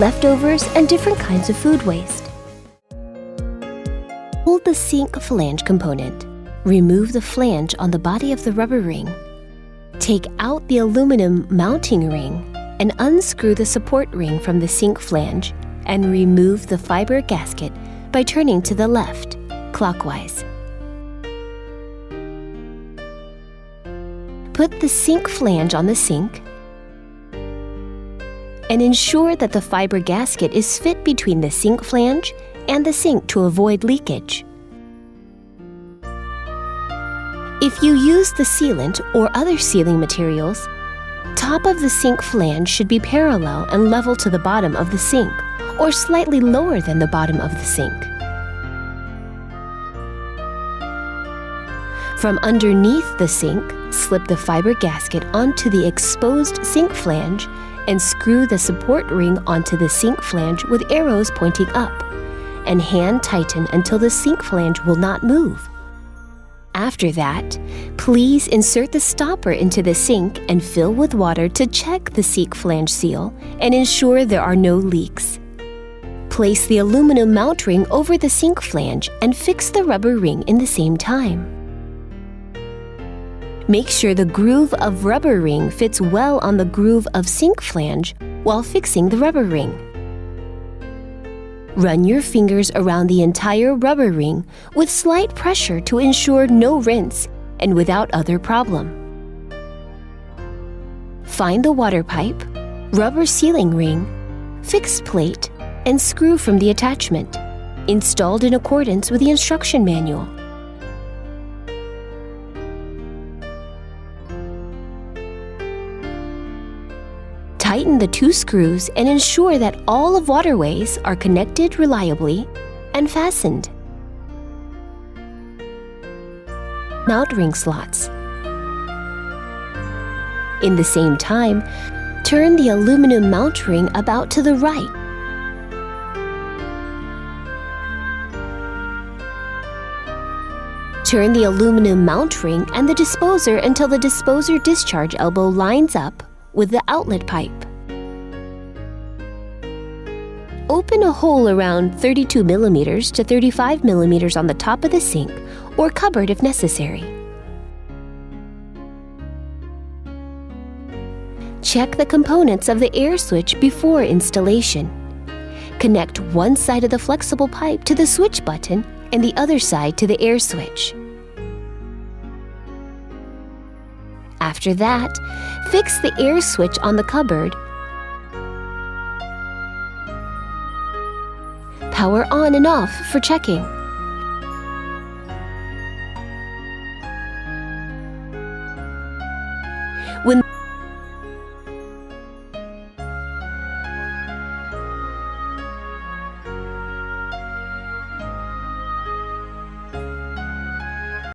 leftovers, and different kinds of food waste. Hold the sink flange component. Remove the flange on the body of the rubber ring. Take out the aluminum mounting ring and unscrew the support ring from the sink flange and remove the fiber gasket by turning to the left, clockwise. Put the sink flange on the sink and ensure that the fiber gasket is fit between the sink flange and the sink to avoid leakage. If you use the sealant or other sealing materials, top of the sink flange should be parallel and level to the bottom of the sink, or slightly lower than the bottom of the sink. From underneath the sink, slip the fiber gasket onto the exposed sink flange and screw the support ring onto the sink flange with arrows pointing up, and hand tighten until the sink flange will not move. After that, please insert the stopper into the sink and fill with water to check the sink flange seal and ensure there are no leaks. Place the aluminum mount ring over the sink flange and fix the rubber ring in the same time. Make sure the groove of rubber ring fits well on the groove of sink flange while fixing the rubber ring. Run your fingers around the entire rubber ring with slight pressure to ensure no rinse and without other problem. Find the water pipe, rubber sealing ring, fixed plate, and screw from the attachment, installed in accordance with the instruction manual. Tighten the two screws and ensure that all of waterways are connected reliably and fastened. Mount ring slots. In the same time, turn the aluminum mount ring about to the right. Turn the aluminum mount ring and the disposer until the disposer discharge elbow lines up with the outlet pipe. Open a hole around 32 mm to 35 mm on the top of the sink or cupboard if necessary. Check the components of the air switch before installation. Connect one side of the flexible pipe to the switch button and the other side to the air switch. After that, fix the air switch on the cupboard. Power on and off for checking. When